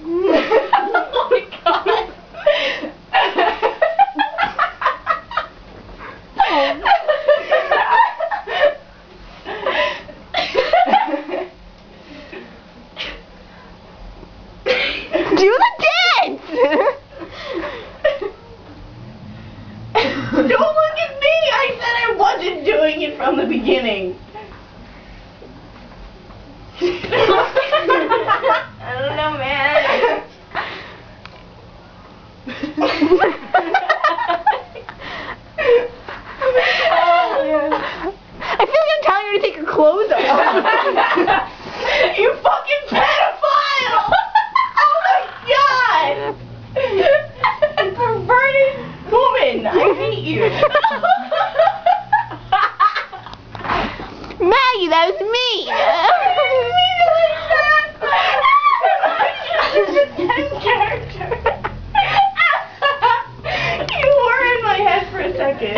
Oh my god. Do the dance! Don't look at me! I said I wasn't doing it from the beginning. I don't know, man. I feel like I'm telling her to take her clothes off. You fucking pedophile! Oh my god! You perverted woman! I hate you. Maggie, that was me! You were in my head for a second.